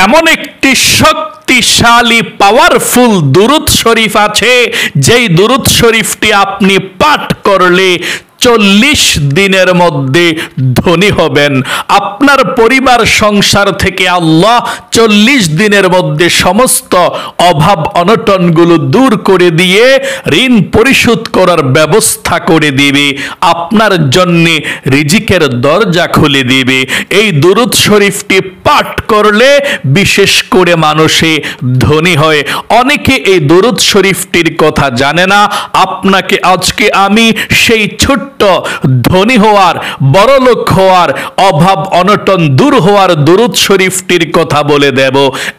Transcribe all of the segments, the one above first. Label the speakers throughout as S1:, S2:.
S1: এমন একটি শক্তিশালী পাওয়ারফুল দুরূদ শরীফ আছে, যেই দুরূদ শরীফটি আপনি পাঠ করলে 40 দিনের মধ্যে ধনী হবেন। আপনার পরিবার সংসার থেকে আল্লাহ 40 দিনের মধ্যে সমস্ত অভাব অনটনগুলো দূর করে দিয়ে ঋণ পরিশোধ করার ব্যবস্থা করে দিবে, আপনার জন্য রিজিকের দরজা খুলে দিবে। এই দুরূদ শরীফটি পাঠ করলে বিশেষ করে মানুষে ধনী হয়। অনেকে এই দুরূদ শরীফটির কথা জানে না। আপনাকে আজকে আমি সেই ছোট্ট ধনী হওয়ার, বড়লোক হওয়ার, অভাব অনটন দূর হওয়ার দুরূদ শরীফটির কথা বলে দেব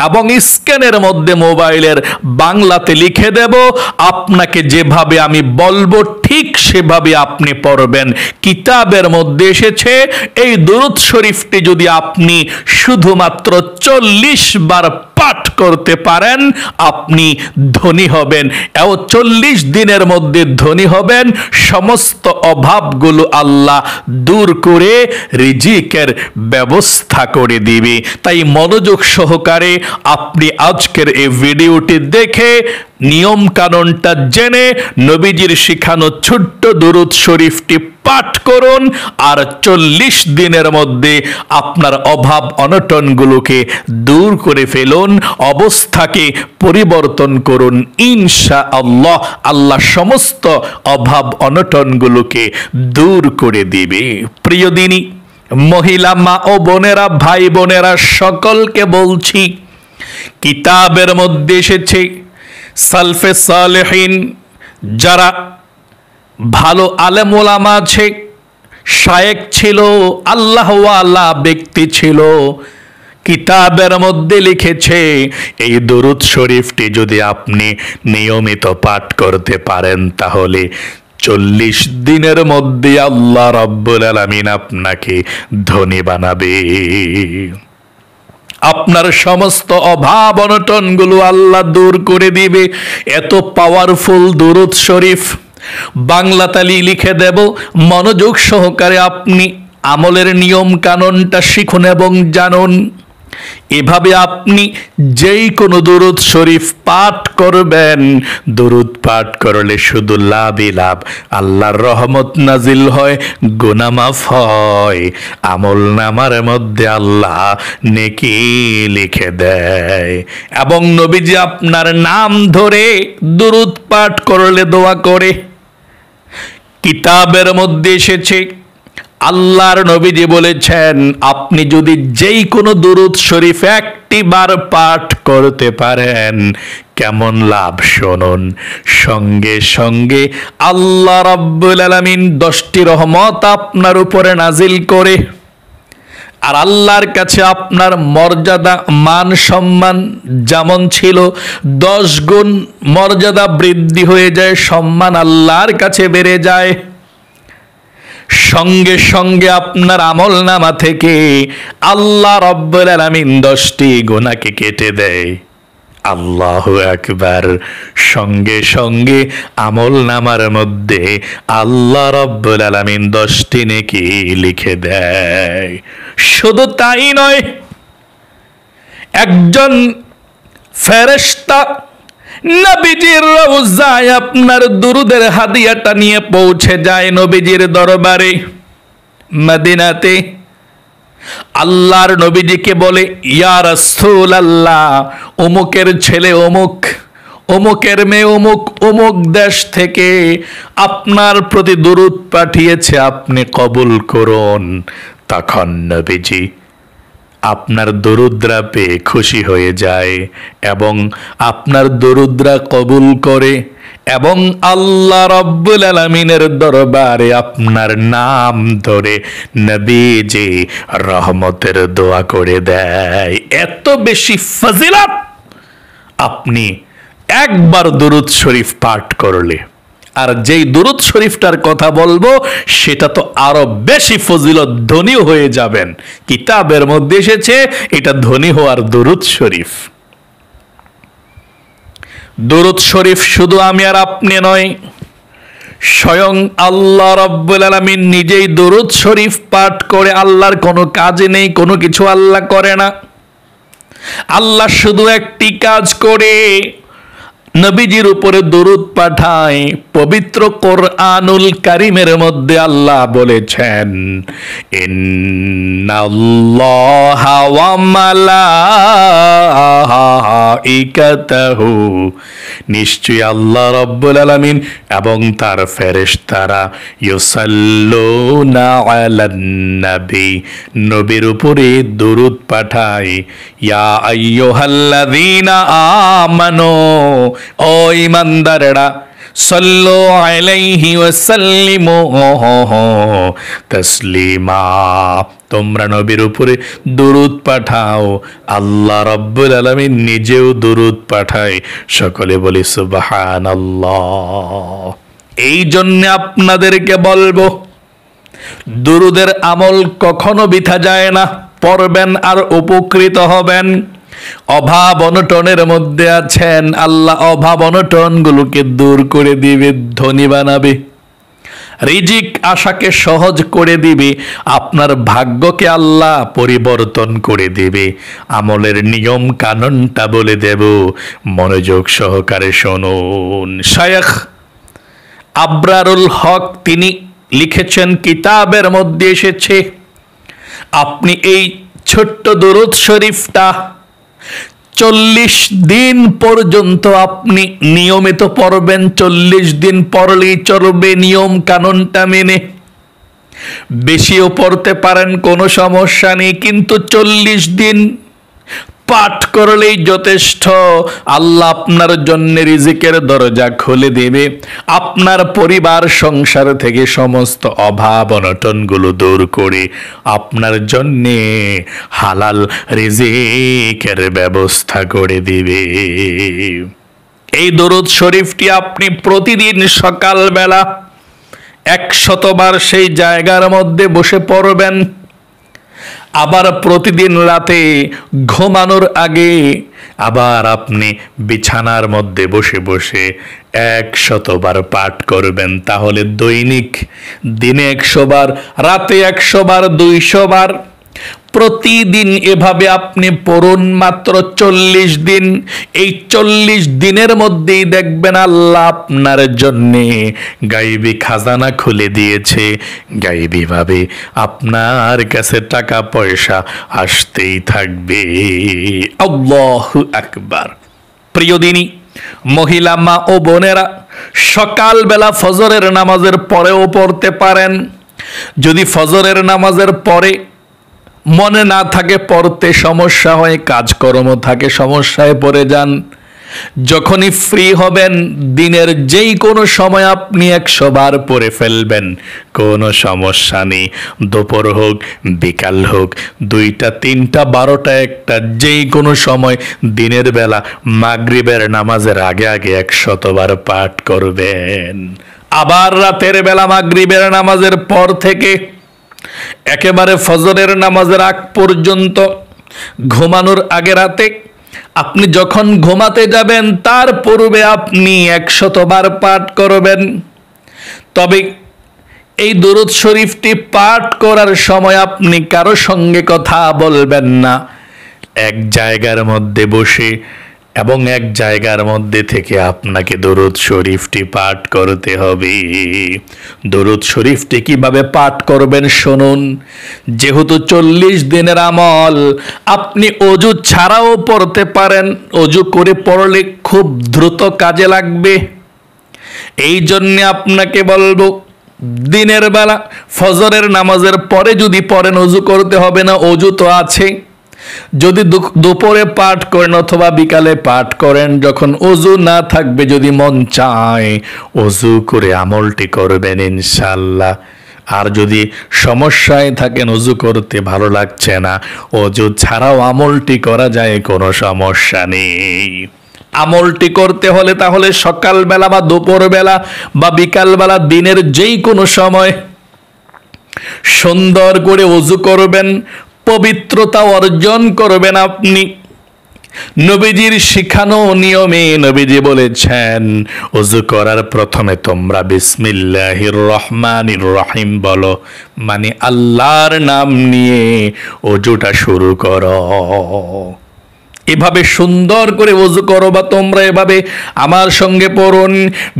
S1: এবং স্ক্যানের মধ্যে মোবাইলের বাংলাতে লিখে দেব। আপনাকে যেভাবে আমি বলবো ঠিক সেভাবে আপনি পড়বেন। কিতাবের মধ্যে এসেছে এই দুরূদ শরীফটি যদি আপনি শুধুমাত্র 40 বার পাঠ করতে পারেন আপনি ধনী হবেন। 40 দিনের মধ্যে ধনী হবেন। সমস্ত অভাবগুলো আল্লাহ দূর করে রিজিকের ব্যবস্থা করে দিবে। তাই মনোযোগ সহকারে আপনি আজকের এই ভিডিওটি দেখে নিয়ম কানুনটা জেনে নবীজির শিখানো ছোট্ট দুরূদ শরীফটি পাঠ করুন আর 40 দিনের মধ্যে আপনার অভাব অনটনগুলোকে দূর করে ফেলুন, অবস্থাকে পরিবর্তন করুন। ইনশাআল্লাহ আল্লাহ সমস্ত অভাব অনটনগুলোকে দূর করে দিবে। প্রিয় দিনী মহিলা মা ও বোনেরা, ভাই বোনেরা, সকলকে বলছি, কিতাবের মধ্যে এসেছে সালফে সালেহিন, যারা ভালো আলেম ওলামা আছে, শায়েখ ছিল, আল্লাহওয়ালা ব্যক্তি ছিল, কিতাবের মধ্যে লিখেছে এই দুরূদ শরীফটি যদি আপনি নিয়মিত পাঠ করতে পারেন তাহলে 40 দিনের মধ্যে আল্লাহ রাব্বুল আলামিন আপনাকে ধনী বানাবে। আপনার সমস্ত অভাব অনটনগুলো আল্লাহ দূর করে দিবে। এত পাওয়ারফুল দুরূদ শরীফ বাংলাতালি লিখে দেব। মনোযোগ সহকারে আপনি আমলের নিয়ম কানুনটা শিখুন এবং জানুন। এভাবে আপনি যেই কোনো দুরূদ শরীফ পাঠ করবেন, দুরূদ পাঠ করলে শুধু লাভই লাভ। আল্লাহর রহমত নাজিল হয়, গুনাহ মাফ হয়, আমল নামার মধ্যে আল্লাহ নেকি লিখে দেয়। এবং নবীজি আপনার নাম ধরে দুরূদ পাঠ করলে দোয়া করে। কিতাবের মধ্যে এসেছে আল্লাহর নবীজি বলেছেন আপনি যদি যেই কোনো দুরূদ শরীফ একটি বার পাঠ করতে পারেন কেমন লাভ শুনুন। সঙ্গে সঙ্গে আল্লাহ রাব্বুল আলামিন 10টি রহমত আপনার উপরে নাজিল করে, আর আল্লাহর কাছে আপনার মর্যাদা মান সম্মান যেমন ছিল 10 গুণ মর্যাদা বৃদ্ধি হয়ে যায়, সম্মান আল্লাহর কাছে বেড়ে যায়। সঙ্গে সঙ্গে আপনার আমল নামা থেকে আল্লাহ রাব্বুল আলামিন 10টি গুনাহকে কেটে দেয়। আল্লাহু আকবার। সঙ্গে সঙ্গে আমল নামার মধ্যে আল্লাহ রাব্বুল আলামিন 10টি নেকি লিখে দেয়। শুধু তাই নয়, একজন ফেরেশতা নবীজির রওজায় আপনার দুরুদের হাদিয়াটা নিয়ে পৌঁছে যায় নবীজির দরবারে মদিনাতে। আল্লাহর নবীজিকে বলে, ইয়া রাসূলুল্লাহ, অমুকের ছেলে অমুক, অমুকের মেয়ে অমুক, অমুক দেশ থেকে আপনার প্রতি দুরূদ পাঠিয়েছে, আপনি কবুল করুন। তখন নবীজি আপনার দরুদরা পেয়ে খুশি হয়ে যায় এবং আপনার দরুদরা কবুল করে এবং আল্লাহ রাব্বুল আলামিনের দরবারে আপনার নাম ধরে নবীজি রহমতের দোয়া করে দেয়। এত বেশি ফজিলত আপনি একবার দুরূদ শরীফ পাঠ করলে। আর যেই দুরূদ শরীফটার কথা বলবো সেটা তো আরো বেশি ফজিলত, ধনী হয়ে যাবেন। কিতাবের মধ্যে এসেছে এটা ধনী হওয়ার দুরূদ শরীফ। দুরূদ শরীফ শুধু আমি আর আপনি নয়, স্বয়ং আল্লাহ রাব্বুল আলামিন নিজেই দুরূদ শরীফ পাঠ করে। আল্লাহর কোনো কাজ নেই, কোনো কিছু আল্লাহ করে না। আল্লাহ শুধু একটি কাজ করে, নবীজির উপরে দরুদ পাঠায়। পবিত্র কোরআনুল কারীমের মধ্যে আল্লাহ বলেছেন, ইন্নাল্লাহা ওয়া মালাইকাতাহু, নিশ্চয়ই আল্লাহ রাব্বুল আলামিন এবং তার ফেরেশতারা ইউসাল্লুনা আলান নবী, নবীর উপরে দরুদ পাঠায়। ইয়া আইয়ুহাল্লাযীনা আমানু, ও ঈমানদাররা, সাল্লু আলাইহি ওয়া সাল্লিমু তাসলিমা, তোমরা নবীর উপরে দরুদ পাঠাও। আল্লাহ রাব্বুল আলামিন নিজেও দরুদ পাঠায়। সকলে বলি সুবহানাল্লাহ। এই জন্য আপনাদেরকে বলবো, দরুদের আমল কখনো বৃথা যায় না, পড়বেন আর উপকৃত হবেন। অভাব অনটনের মধ্যে আছেন, আল্লাহ অভাব অনটন গুলোকে দূর করে দিবে, ধনী বানাবে, রিজিক আশাকে সহজ করে দিবে, আপনার ভাগ্যকে আল্লাহ পরিবর্তন করে দিবে। আমলের নিয়ম কানুনটা বলে দেব, মনোযোগ সহকারে শুনুন। শায়খ আবরারুল হক তিনি লিখেছেন, কিতাবের মধ্যে এসেছে, আপনি এই ছোট্ট দরুদ শরীফটা 40 দিন পর্যন্ত আপনি নিয়মিত পড়বেন। 40 দিন পড়লেই চলবে, নিয়ম কানুনটা মেনে। বেশিও পড়তে পারেন, কোনো সমস্যা নেই, কিন্তু 40 দিন পাঠ করলেই যথেষ্ট। আল্লাহ আপনার জন্য রিজিকের দরজা খুলে দেবে, আপনার পরিবার সংসার থেকে সমস্ত অভাব অনটনগুলো দূর করে আপনার জন্য হালাল রিজিকের ব্যবস্থা করে দিবে। এই দরুদ শরীফটি আপনি প্রতিদিন সকালবেলা 100 বার সেই জায়গার মধ্যে বসে পড়বেন। আবার প্রতিদিন রাতে ঘুমানোর আগে আবার আপনি বিছানার মধ্যে বসে বসে 100 বার পাঠ করবেন। তাহলে দৈনিক দিনে 100 বার, রাতে 100 বার, 200 বার, প্রতিদিন এভাবে আপনি পড়ুন মাত্র 40 দিন। এই 40 দিনের মধ্যেই দেখবেন আল্লাহ আপনার জন্যে গায়েবী খাজানা খুলে দিয়েছে। গায়েবী ভাবে আপনার কাছে টাকা পয়সা আসতেই থাকবে। আল্লাহু আকবার। প্রিয় দিনী মহিলা মা ও বোনেরা, সকালবেলা ফজরের নামাজের পরেও পড়তে পারেন। যদি ফজরের নামাজের পরে মনে না থাকে, পড়তে সমস্যা হয়, কাজকর্ম থাকে, সমস্যায় পড়ে যান, যখনই ফ্রি হবেন দিনের যেই কোনো সময় আপনি 100 বার পড়ে ফেলবেন, কোনো সমস্যা নেই। দুপুর হোক, বিকাল হোক, 2টা, 3টা, 12টা, 1টা, যেই কোনো সময় দিনের বেলা মাগরিবের নামাজের আগে আগে 100 বার পাঠ করবেন। আবার রাতের বেলা মাগরিবের নামাজের পর থেকে একেবারে ফজরের নামাজের আগ পর্যন্ত, ঘুমানোর আগে রাতে আপনি যখন ঘুমাতে যাবেন তার পূর্বে আপনি 100 বার পাঠ করবেন। তবে এই দরুদ শরীফটি পাঠ করার সময় আপনি কারো সঙ্গে কথা বলবেন না। এক জায়গার মধ্যে বসে এবং এক জায়গার মধ্যে থেকে আপনাকে দরুদ শরীফটি পাঠ করতে হবে। দরুদ শরীফটি কিভাবে পাঠ করবেন শুনুন। যেহেতু 40 দিনের আমল, আপনি অজু ছাড়াও পড়তে পারেন। অজু করে পড়লে খুব দ্রুত কাজে লাগবে। এই জন্য আপনাকে বলবো, দিনের বেলা ফজরের নামাজের পরে যদি পড়েন, অজু করতে হবে না, অজু তো আছে। যদি দুপুরে পাঠ করেন অথবা বিকালে পাঠ করেন, যখন অজু না থাকবে, যদি মন চায় অজু করে আমলটি করবেন ইনশাআল্লাহ। আর যদি সমস্যায় থাকেন, অজু করতে ভালো লাগছে না, অজু ছাড়াও আমলটি করা যায়, কোনো সমস্যা নেই। আমলটি করতে হলে তাহলে সকালবেলা বা দুপুরবেলা বা বিকালবেলা, দিনের যেই কোনো সময় সুন্দর করে অজু করবেন, পবিত্রতা অর্জন করবেন আপনি। নবীজির শিখানো নিয়মে নবীজি বলেছেন, ওযু করার প্রথমে তোমরা বিসমিল্লাহির রহমানির রহিম বলো, মানে আল্লাহর নাম নিয়ে ওযুটা শুরু করো। এভাবে সুন্দর করে ওযু করো বা তোমরা এভাবে আমার সঙ্গে পড়ুন,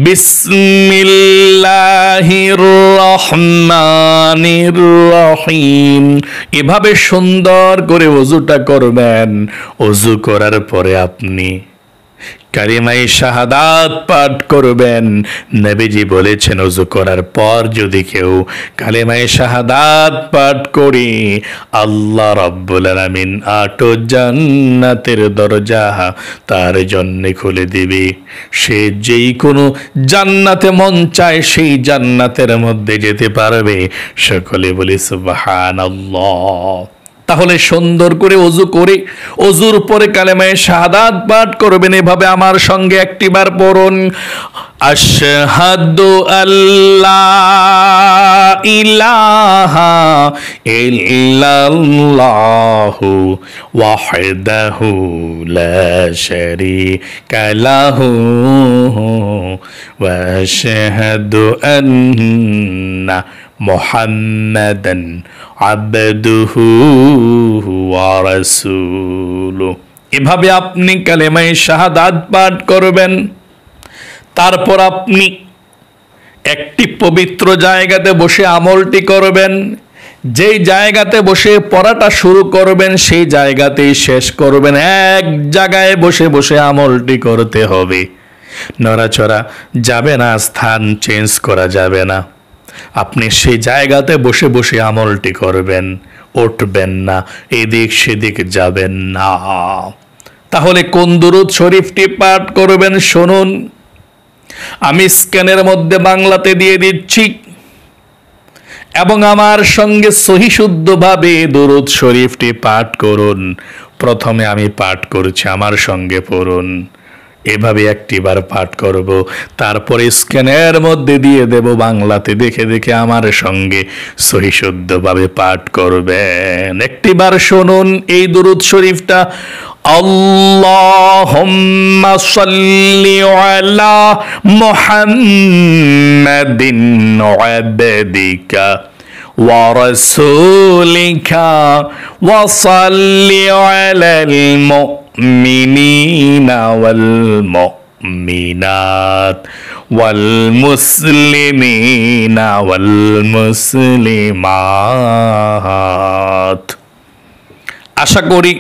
S1: বিসমিল্লাহির রহমানির রহিম। এভাবে সুন্দর করে ওযুটা করবেন। ওযু করার পরে আপনি কালিমায়ে শাহাদাত পাঠ করবেন। নবীজি বলেছেন ওযু করার পর যদি কেউ কালিমায়ে শাহাদাত পাঠ করে আল্লাহ রাব্বুল আলামিন 8 জান্নাতের দরজা তার জন্য খুলে দিবে। সে যেই কোনো জান্নাতে মন চায় সেই জান্নাতের মধ্যে যেতে পারবে। সকলে বলি সুবহানাল্লাহ। তাহলে সুন্দর করে ওযু করে ওযুর পরে কালেমায়ে শাহাদাত পাঠ করবেন। এভাবে আমার সঙ্গে একটিবার পড়ুন, আশহাদু আল্লা ইলাহা ইল্লাল্লাহু ওয়াহদাহু লা শারীকা লাহু ওয়া আশহাদু আন্না মুহাম্মাদান আবদুহু ওয়া রাসূলুহু। এভাবে আপনি কালেমায়ে শাহাদাত পাঠ করবেন। তারপর আপনি একটি পবিত্র জায়গাতে বসে আমলটি করবেন। যেই জায়গাতে বসে পড়াটা শুরু করবেন সেই জায়গাতেই শেষ করবেন। এক জায়গায় বসে বসে আমলটি করতে হবে, নড়াচড়া যাবে না, স্থান চেঞ্জ করা যাবে না। আপনি সেই জায়গাতে বসে বসে আমলটি করবেন, উঠবেন না, এদিক সেদিক যাবেন না। তাহলে কোন দুরূদ শরীফটি পাঠ করবেন শুনুন। আমি স্ক্যানের মধ্যে বাংলাতে দিয়ে দিচ্ছি এবং আমার সঙ্গে সহি শুদ্ধভাবে দুরূদ শরীফটি পাঠ করুন। প্রথমে আমি পাঠ করছি, আমার সঙ্গে পড়ুন। এভাবে একটিবার পাঠ করব, তারপরে স্ক্যানের মধ্যে দিয়ে দেব বাংলাতে, দেখে দেখে আমার সঙ্গে সহি শুদ্ধভাবে পাঠ করবেন। একটিবার শুনুন এই দুরূদ শরীফটা। আল্লাহুম্মা সাল্লি আলা মুহাম্মাদিন আবদিকা ওয়া রাসূলিকা ওয়া সাল্লি আলাল মুমিনিনা ওয়াল মুমিনাত ওয়াল মুসলিমিনা ওয়াল মুসলিমাত। আশা করি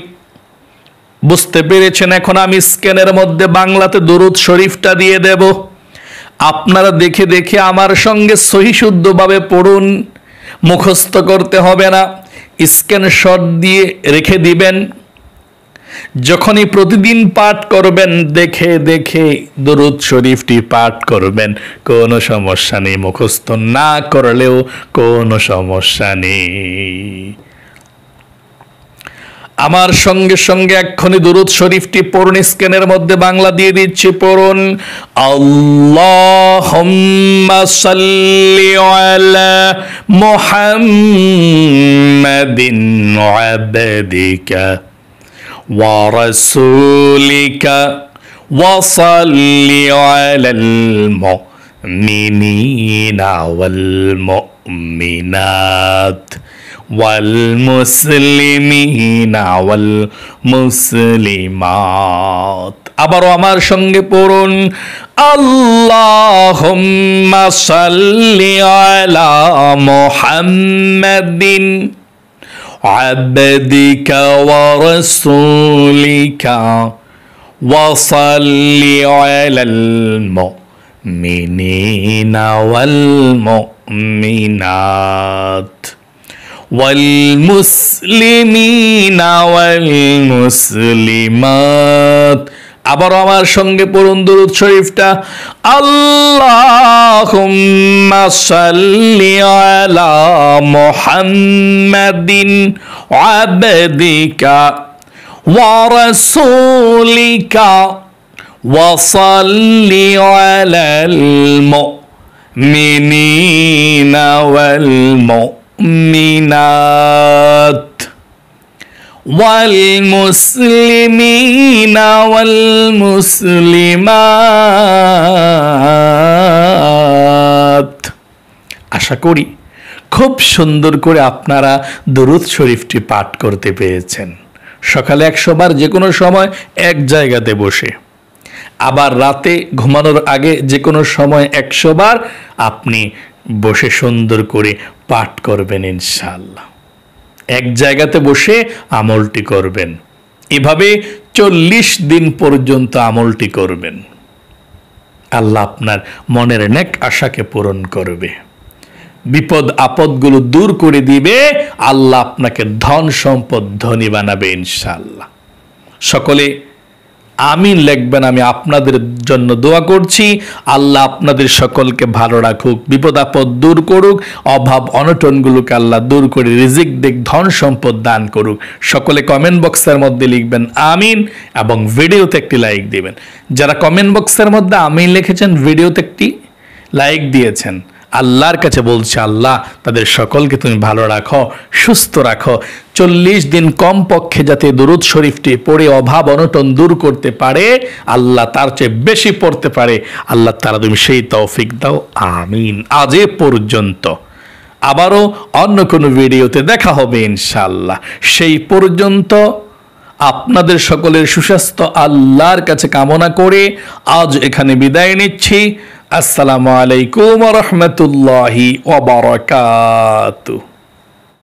S1: বুঝতে পেরেছেন। এখন আমি স্ক্যানের মধ্যে বাংলাতে দুরূদ শরীফটা দিয়ে দেব। আপনারা দেখে দেখে আমার সঙ্গে সহি শুদ্ধভাবে পড়ুন, মুখস্থ করতে হবে না, স্ক্রিনশট দিয়ে রেখে দিবেন। যখনই প্রতিদিন পাঠ করবেন দেখে দেখে দুরূদ শরীফটি পাঠ করবেন, কোনো সমস্যা নেই। মুখস্থ না করলেও কোনো সমস্যা নেই। আমার সঙ্গে সঙ্গে এক্ষুনি দুরূদ শরীফটি পড়ুন। স্ক্রিনের মধ্যে বাংলা দিয়ে দিচ্ছি, পড়ুন। আল্লাহুম্মা সাল্লি আলা মুহাম্মাদিন আবদিকা ওয়া রাসূলিকা ওয়া সাল্লি আলাল মুমিনিনা ওয়াল মুমিনাত ওয়াল মুসলিমিনা ওয়াল মুসলিমাত। আবারও আমার সঙ্গে পড়ুন। আল্লাহুম্মা সাল্লি আলা মুহাম্মাদিন আবদিকা ওয়া রাসূলিকা ওয়া সাল্লি আলাল মুমিনিনা ওয়াল মুমিনাত ওয়াল মুসলিমিনা ওয়াল মুসলিমাত। আবারও আমার সঙ্গে পড়ুন দুরূদ শরীফটা। আল্লাহুম্মা সাল্লি আলা মুহাম্মাদিন আবদিকা ওয়া রাসূলিকা ওয়া সাল্লি আলাল মুমিনিনা ওয়াল মুমিনাত ওয়াল মুসলিমিনা ওয়াল মুসলিমাত। আশা করি খুব সুন্দর করে আপনারা দুরূদ শরীফটি পাঠ করতে পেরেছেন। সকালে 100 বার, যে কোনো সময় এক জায়গাতে বসে। আবার রাতে ঘুমানোর আগে যে কোনো সময় 100 বার আপনি বসে সুন্দর করে পাঠ করবেন ইনশাআল্লাহ। এক জায়গাতে বসে আমলটি করবেন। এভাবে 40 দিন পর্যন্ত আমলটি করবেন। আল্লাহ আপনার মনের নেক আশাকে পূরণ করবে, বিপদ আপদগুলো দূর করে দিবে, আল্লাহ আপনাকে ধন সম্পদ ধনী বানাবে ইনশাআল্লাহ। সকলে আমিন লিখবেন। আমি আপনাদের জন্য দোয়া করছি, আল্লাহ আপনাদের সকলকে ভালো রাখুক, বিপদ আপদ দূর করুক, অভাব অনটনগুলোকে আল্লাহ দূর করে রিজিক দিক, ধন সম্পদ দান করুক। সকলে কমেন্ট বক্সের মধ্যে লিখবেন আমিন এবং ভিডিওতে একটি লাইক দিবেন। যারা কমেন্ট বক্সের মধ্যে আমিন লিখেছেন, ভিডিওতে একটি লাইক দিয়েছেন, আল্লাহর কাছে বলছে, আল্লাহ তাদের সকলকে তুমি ভালো রাখো, সুস্থ রাখো। 40 দিন কমপক্ষে যাতে দুরূদ শরীফটি পড়ে অভাব অনটন দূর করতে পারে, আল্লাহ তার চেয়ে বেশি পড়তে পারে, আল্লাহ তাআলা তুমি সেই তৌফিক দাও, আমিন। আজ এ পর্যন্ত, আবারও অন্য কোনো ভিডিওতে দেখা হবে ইনশাআল্লাহ। সেই পর্যন্ত আপনাদের সকলের সুস্বাস্থ্য আল্লাহর কাছে কামনা করে আজ এখানে বিদায় নিচ্ছি। আসসালামু আলাইকুম ওয়া রাহমাতুল্লাহি ওয়া বারাকাতুহু।